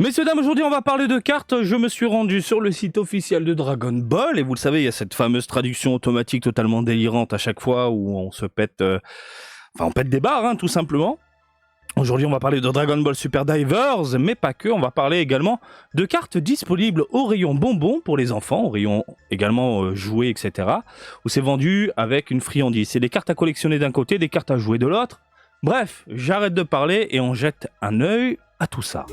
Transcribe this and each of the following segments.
Messieurs, dames, aujourd'hui on va parler de cartes. Je me suis rendu sur le site officiel de Dragon Ball et vous le savez, il y a cette fameuse traduction automatique totalement délirante à chaque fois où on se pète, on pète des barres, hein, tout simplement. Aujourd'hui on va parler de Dragon Ball Super Divers, mais pas que, on va parler également de cartes disponibles au rayon bonbons pour les enfants, au rayon également jouets, etc. Où c'est vendu avec une friandise. C'est des cartes à collectionner d'un côté, des cartes à jouer de l'autre. Bref, j'arrête de parler et on jette un œil à tout ça.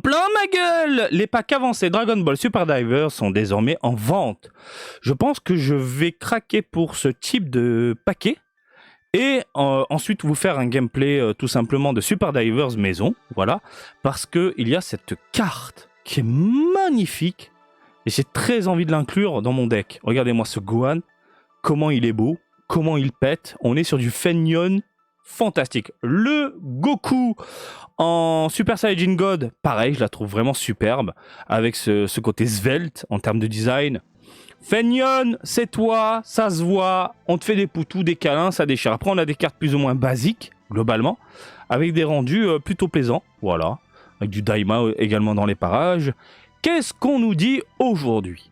Plein ma gueule! Les packs avancés Dragon Ball Super Divers sont désormais en vente. Je pense que je vais craquer pour ce type de paquet et ensuite vous faire un gameplay tout simplement de Super Divers maison, voilà, parce qu'il y a cette carte qui est magnifique et j'ai très envie de l'inclure dans mon deck. Regardez-moi ce Gohan, comment il est beau, comment il pète, on est sur du Fenyon fantastique. Le Goku en Super Saiyajin God, pareil, je la trouve vraiment superbe, avec ce côté svelte en termes de design. Fenyon, c'est toi, ça se voit, on te fait des poutous, des câlins, ça déchire. Après, on a des cartes plus ou moins basiques, globalement, avec des rendus plutôt plaisants, voilà, avec du Daima également dans les parages. Qu'est-ce qu'on nous dit aujourd'hui ?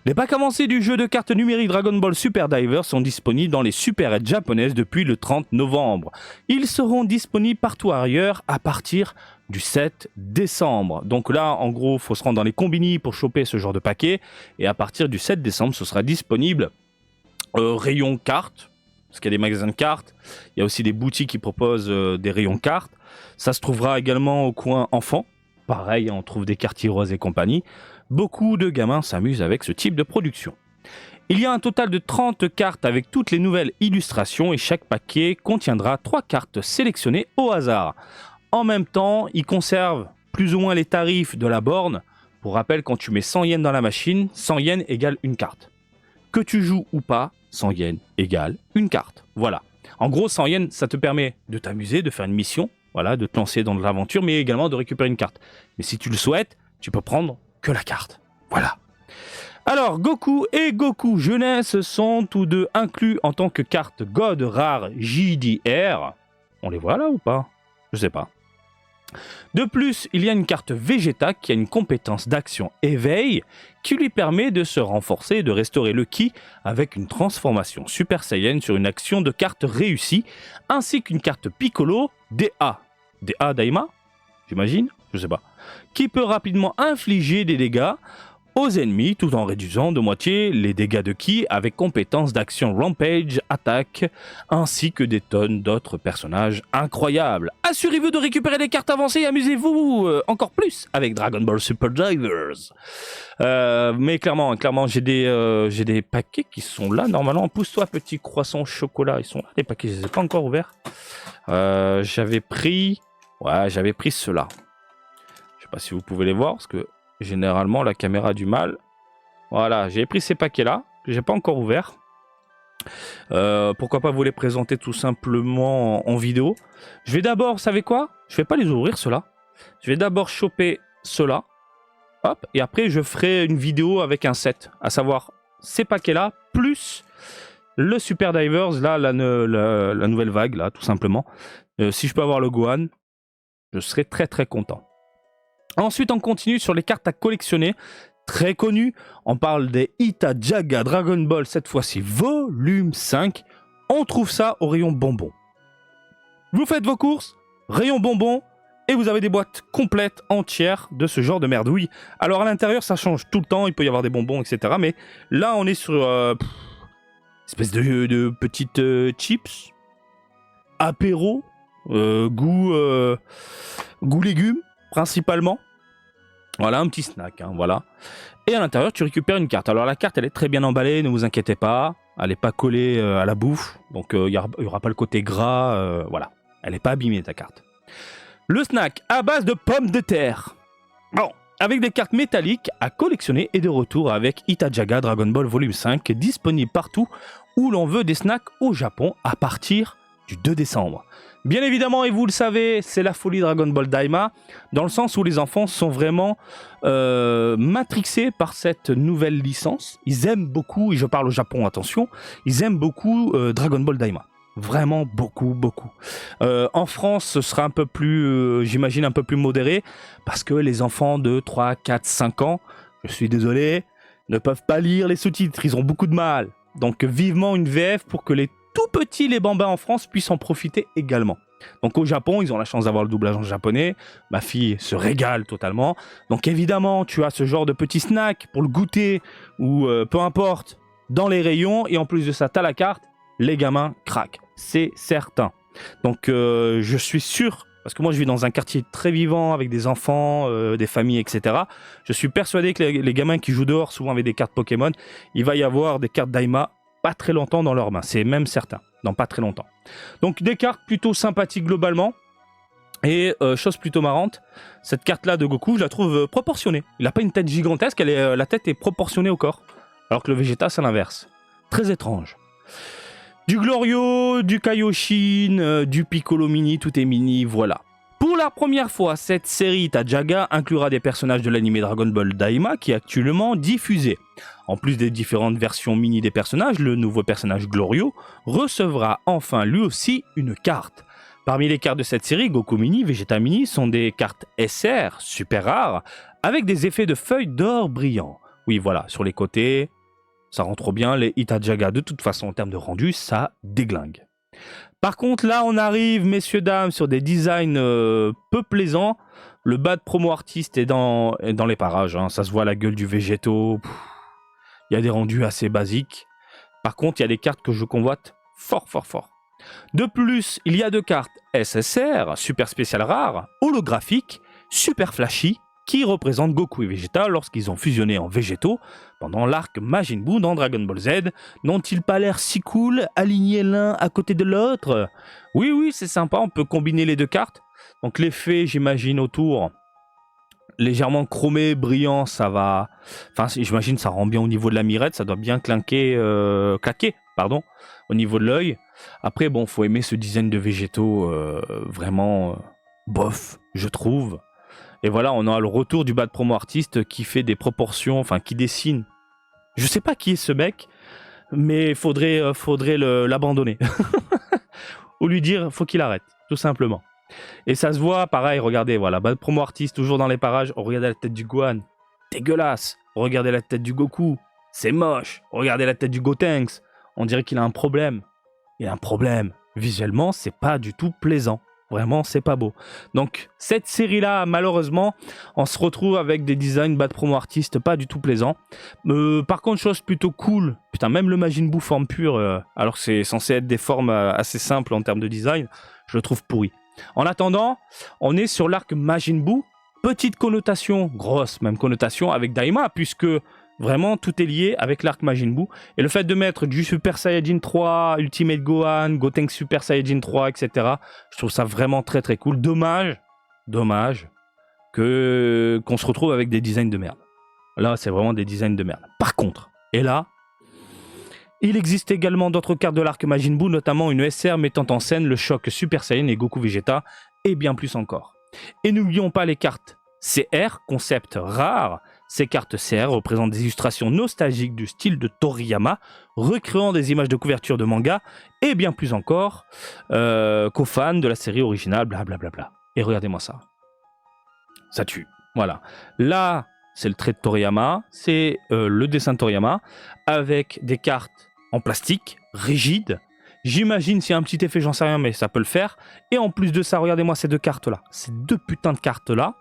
Les packs avancés du jeu de cartes numériques Dragon Ball Super Divers sont disponibles dans les supérettes japonaises depuis le 30 novembre. Ils seront disponibles partout ailleurs à partir du 7 décembre. Donc là, en gros, il faut se rendre dans les combini pour choper ce genre de paquet. Et à partir du 7 décembre, ce sera disponible rayon cartes, parce qu'il y a des magasins de cartes. Il y a aussi des boutiques qui proposent des rayons cartes. Ça se trouvera également au coin enfants. Pareil, on trouve des quartiers roses et compagnie. Beaucoup de gamins s'amusent avec ce type de production. Il y a un total de 30 cartes avec toutes les nouvelles illustrations et chaque paquet contiendra 3 cartes sélectionnées au hasard. En même temps, ils conservent plus ou moins les tarifs de la borne. Pour rappel, quand tu mets 100 yens dans la machine, 100 yens égale une carte. Que tu joues ou pas, 100 yens égale une carte. Voilà. En gros, 100 yens, ça te permet de t'amuser, de faire une mission, voilà, de te lancer dans de l'aventure, mais également de récupérer une carte. Mais si tu le souhaites, tu peux prendre que la carte. Voilà. Alors, Goku et Goku Jeunesse sont tous deux inclus en tant que carte God Rare JDR. On les voit là ou pas ? Je sais pas. De plus, il y a une carte Vegeta qui a une compétence d'action éveil qui lui permet de se renforcer et de restaurer le ki avec une transformation Super Saiyan sur une action de carte réussie, ainsi qu'une carte Piccolo DA. DA Daima ? J'imagine ? Je sais pas. Qui peut rapidement infliger des dégâts aux ennemis tout en réduisant de moitié les dégâts de ki avec compétences d'action Rampage, attaque, ainsi que des tonnes d'autres personnages incroyables. Assurez-vous de récupérer des cartes avancées et amusez-vous encore plus avec Dragon Ball Super Divers. Mais clairement, j'ai des paquets qui sont là. Normalement, pousse-toi petit croissant au chocolat. Ils sont là, les paquets, je les ai pas encore ouverts. J'avais pris ceux-là. Je sais pas si vous pouvez les voir, parce que généralement, la caméra a du mal. Voilà, j'ai pris ces paquets-là, que j'ai pas encore ouverts. Pourquoi pas vous les présenter tout simplement en vidéo. Je vais d'abord, vous savez quoi ? Je vais pas les ouvrir, ceux-là. Je vais d'abord choper ceux-là. Hop, et après, je ferai une vidéo avec un set. À savoir, ces paquets-là, plus le Super Divers, là, la nouvelle vague, là, tout simplement. Si je peux avoir le Gohan, je serai très très content. Ensuite, on continue sur les cartes à collectionner, très connues. On parle des Ita Jaga Dragon Ball, cette fois-ci volume 5. On trouve ça au rayon bonbons. Vous faites vos courses, rayon bonbons, et vous avez des boîtes complètes, entières, de ce genre de merdouille. Alors à l'intérieur, ça change tout le temps, il peut y avoir des bonbons, etc. Mais là, on est sur espèce de petites chips, apéro, goût légumes, principalement. Voilà, un petit snack, hein, voilà. Et à l'intérieur, tu récupères une carte. Alors la carte, elle est très bien emballée, ne vous inquiétez pas. Elle n'est pas collée à la bouffe, donc il n'y aura pas le côté gras, voilà. Elle n'est pas abîmée, ta carte. Le snack à base de pommes de terre. Bon, avec des cartes métalliques à collectionner et de retour avec Ita Jaga Dragon Ball Volume 5, disponible partout où l'on veut des snacks au Japon à partir du 2 décembre. Bien évidemment, et vous le savez, c'est la folie Dragon Ball Daima, dans le sens où les enfants sont vraiment matrixés par cette nouvelle licence. Ils aiment beaucoup, et je parle au Japon, attention, ils aiment beaucoup Dragon Ball Daima. Vraiment beaucoup, beaucoup. En France, ce sera un peu plus, j'imagine, un peu plus modéré, parce que les enfants de 3, 4, 5 ans, je suis désolé, ne peuvent pas lire les sous-titres, ils ont beaucoup de mal. Donc vivement une VF pour que les tout petits, les bambins en France, puissent en profiter également. Donc au Japon, ils ont la chance d'avoir le doublage en japonais. Ma fille se régale totalement. Donc évidemment, tu as ce genre de petit snack pour le goûter ou peu importe, dans les rayons. Et en plus de ça, tu as la carte. Les gamins craquent, c'est certain. Donc je suis sûr, parce que moi je vis dans un quartier très vivant avec des enfants, des familles, etc. Je suis persuadé que les gamins qui jouent dehors, souvent avec des cartes Pokémon, il va y avoir des cartes Daima pas très longtemps dans leurs mains. C'est même certain, dans pas très longtemps. Donc des cartes plutôt sympathiques globalement. Et chose plutôt marrante, cette carte-là de Goku, je la trouve proportionnée. Il n'a pas une tête gigantesque, la tête est proportionnée au corps. Alors que le Vegeta, c'est l'inverse. Très étrange. Du Glorio, du Kaioshin, du Piccolo Mini, tout est mini, voilà. Pour la première fois, cette série Tajaga inclura des personnages de l'anime Dragon Ball Daima qui est actuellement diffusé. En plus des différentes versions mini des personnages, le nouveau personnage Glorio recevra enfin lui aussi une carte. Parmi les cartes de cette série, Goku Mini, Vegeta Mini sont des cartes SR, super rares, avec des effets de feuilles d'or brillants. Oui voilà, sur les côtés, ça rend trop bien, les Itajaga de toute façon en termes de rendu, ça déglingue. Par contre, là, on arrive, messieurs, dames, sur des designs peu plaisants. Le bad promo artiste est dans les parages. Hein. Ça se voit la gueule du végétaux. Il y a des rendus assez basiques. Par contre, il y a des cartes que je convoite fort, fort, fort. De plus, il y a deux cartes SSR, super spécial rare, holographiques, super flashy, qui représentent Goku et Vegeta lorsqu'ils ont fusionné en végétaux pendant l'arc Majin Buu dans Dragon Ball Z. N'ont-ils pas l'air si cool, alignés l'un à côté de l'autre? Oui, oui, c'est sympa, on peut combiner les deux cartes. Donc l'effet, j'imagine, autour, légèrement chromé, brillant, ça va... Enfin, j'imagine ça rend bien au niveau de la mirette, ça doit bien claquer, au niveau de l'œil. Après, bon, faut aimer ce design de végétaux vraiment bof, je trouve. Et voilà, on a le retour du bad promo artiste qui fait des proportions, enfin qui dessine. Je sais pas qui est ce mec, mais faudrait l'abandonner. Ou lui dire, faut qu'il arrête, tout simplement. Et ça se voit, pareil, regardez, voilà, bad promo artiste, toujours dans les parages. Regardez la tête du Gohan, dégueulasse. Regardez la tête du Goku, c'est moche. Regardez la tête du Gotenks, on dirait qu'il a un problème. Il a un problème. Visuellement, c'est pas du tout plaisant. Vraiment, c'est pas beau. Donc, cette série-là, malheureusement, on se retrouve avec des designs bad promo artistes pas du tout plaisants. Par contre, chose plutôt cool. Putain, même le Majin Buu forme pure, alors que c'est censé être des formes assez simples en termes de design, je le trouve pourri. En attendant, on est sur l'arc Majin Buu. Petite connotation, grosse même connotation avec Daima, puisque vraiment tout est lié avec l'arc Majin Buu. Et le fait de mettre du Super Saiyajin 3, Ultimate Gohan, Gotenks Super Saiyajin 3, etc. Je trouve ça vraiment très très cool. Dommage qu'on se retrouve avec des designs de merde. Là, c'est vraiment des designs de merde. Par contre, et là, il existe également d'autres cartes de l'arc Majin Buu, notamment une SR mettant en scène le choc Super Saiyan et Goku Vegeta, et bien plus encore. Et n'oublions pas les cartes CR, concept rare. Ces cartes CR représentent des illustrations nostalgiques du style de Toriyama, recréant des images de couverture de manga, et bien plus encore qu'aux fans de la série originale, blablabla. Et regardez-moi ça. Ça tue. Voilà. Là, c'est le trait de Toriyama, c'est le dessin de Toriyama, avec des cartes en plastique, rigides. J'imagine s'il y a un petit effet, j'en sais rien, mais ça peut le faire. Et en plus de ça, regardez-moi ces deux cartes-là. Ces deux putains de cartes-là.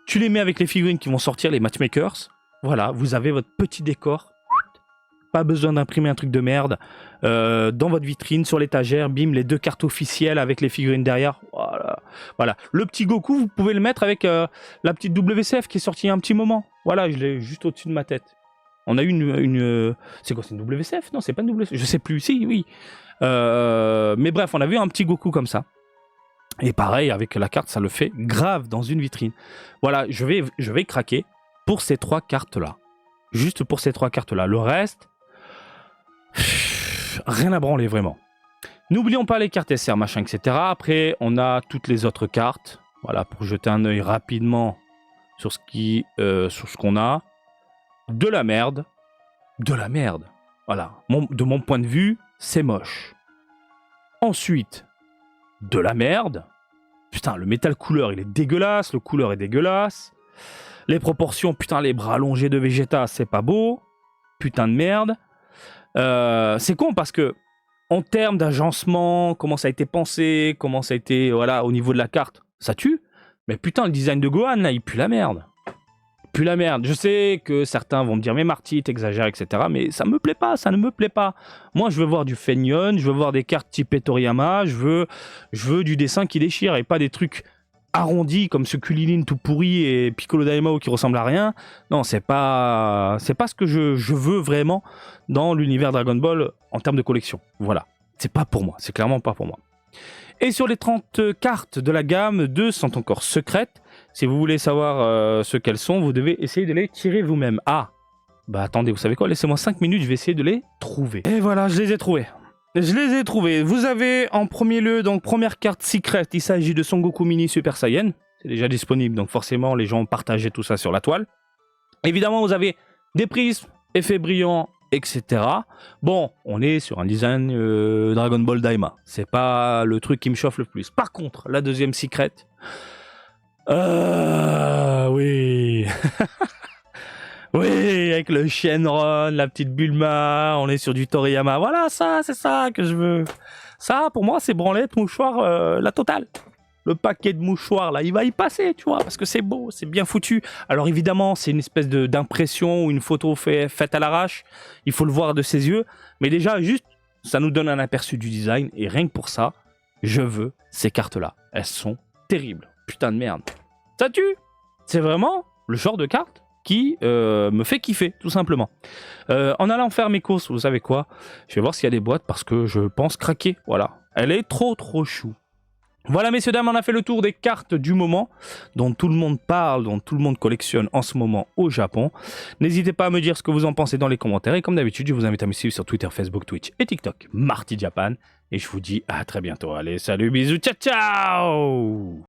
Tu les mets avec les figurines qui vont sortir, les matchmakers. Voilà, vous avez votre petit décor. Pas besoin d'imprimer un truc de merde. Dans votre vitrine, sur l'étagère, bim, les deux cartes officielles avec les figurines derrière. Voilà. Le petit Goku, vous pouvez le mettre avec la petite WCF qui est sortie il y a un petit moment. Voilà, je l'ai juste au-dessus de ma tête. On a eu une... C'est quoi, c'est une WCF? Non, c'est pas une WCF. Je sais plus. Si, oui. Mais bref, on a vu un petit Goku comme ça. Et pareil, avec la carte, ça le fait grave dans une vitrine. Voilà, je vais craquer pour ces trois cartes-là. Juste pour ces trois cartes-là. Le reste, rien à branler vraiment. N'oublions pas les cartes SR, machin, etc. Après, on a toutes les autres cartes. Voilà, pour jeter un œil rapidement sur ce qu'on a. De la merde. De la merde. Voilà. De mon point de vue, c'est moche. Ensuite, de la merde. Putain, le métal couleur, il est dégueulasse. Le couleur est dégueulasse. Les proportions, putain, les bras allongés de Vegeta, c'est pas beau. Putain de merde. C'est con parce que, en termes d'agencement, comment ça a été pensé, comment ça a été, voilà, au niveau de la carte, ça tue. Mais putain, le design de Gohan, là, il pue la merde. Il pue la merde. Je sais que certains vont me dire, mais Marty, t'exagères, etc. Mais ça me plaît pas, ça ne me plaît pas. Moi, je veux voir du Feignol, je veux voir des cartes type Toriyama, je veux du dessin qui déchire et pas des trucs arrondis comme ce Kulilin tout pourri et Piccolo Daimao qui ressemble à rien. Non, c'est pas ce que je veux vraiment dans l'univers Dragon Ball en termes de collection. Voilà. C'est pas pour moi, c'est clairement pas pour moi. Et sur les 30 cartes de la gamme, 2 sont encore secrètes. Si vous voulez savoir ce qu'elles sont, vous devez essayer de les tirer vous-même. Ah, bah attendez, vous savez quoi? Laissez-moi 5 minutes, je vais essayer de les trouver. Et voilà, je les ai trouvés. Je les ai trouvés. Vous avez en premier lieu, donc première carte secrète, il s'agit de Son Goku Mini Super Saiyan. C'est déjà disponible, donc forcément les gens ont partagé tout ça sur la toile. Évidemment, vous avez des prismes, effets brillants, etc. Bon, on est sur un design Dragon Ball Daima. C'est pas le truc qui me chauffe le plus. Par contre, la deuxième secret... oui. Oui, avec le Shenron, la petite Bulma, on est sur du Toriyama. Voilà, ça, c'est ça que je veux. Ça, pour moi, c'est branlette, mouchoir, la totale. Le paquet de mouchoirs, là, il va y passer, tu vois, parce que c'est beau, c'est bien foutu. Alors évidemment, c'est une espèce d'impression ou une photo faite à l'arrache. Il faut le voir de ses yeux. Mais déjà, juste, ça nous donne un aperçu du design. Et rien que pour ça, je veux ces cartes-là. Elles sont terribles. Putain de merde. Ça tue. C'est vraiment le genre de carte qui me fait kiffer, tout simplement. En allant faire mes courses, vous savez quoi? Je vais voir s'il y a des boîtes parce que je pense craquer. Voilà. Elle est trop chou. Voilà, messieurs, dames, on a fait le tour des cartes du moment, dont tout le monde parle, dont tout le monde collectionne en ce moment au Japon. N'hésitez pas à me dire ce que vous en pensez dans les commentaires. Et comme d'habitude, je vous invite à me suivre sur Twitter, Facebook, Twitch et TikTok, Marty Japan. Et je vous dis à très bientôt. Allez, salut, bisous, ciao, ciao!